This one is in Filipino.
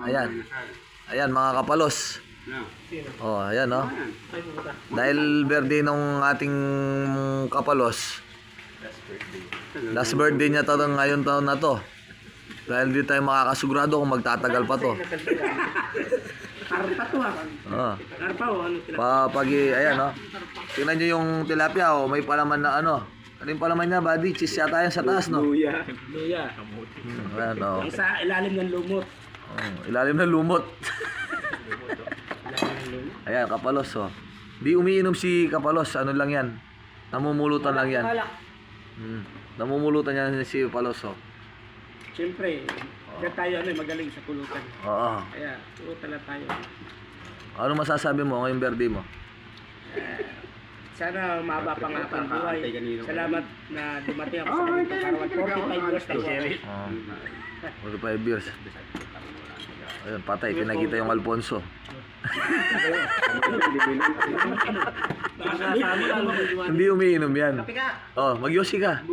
Ayan. Ayan mga kapalos. Oh, ayan oh. Dahil birthday nung ating kapalos. Last birthday niya to ngayon taon na to. Dahil di tayo makakasigurado kung magtatagal pa to. Karpa to ha. Oh. Karpa o ano sila? Ayan oh. Tingnan nyo yung tilapia oh, may palaman na ano. Ano yung palaman niya, buddy? Cheese yata yan sa taas, no? Luya. Ayan oh. Ang sa ilalim ng lumot. Oh, ilalim ng lumot. Ayan, kapalos oh. Di umiinom si kapalos, ano lang yan. Namumulutan lang yan. Namumulutan yan si kapalos oh. Siyempre, kaya tayo magaling sa pulutan. Oo. Kaya, pulutan na tayo. Ano masasabi mo ngayong birthday mo? Sana maba pa nga ang buhay. Salamat na dumating ako sa ganito karawat. 45 years na po. 45 years. Ayun, patay. Pinakita yung Alfonso. Hindi umiinom yan. Oh, magyosi ka.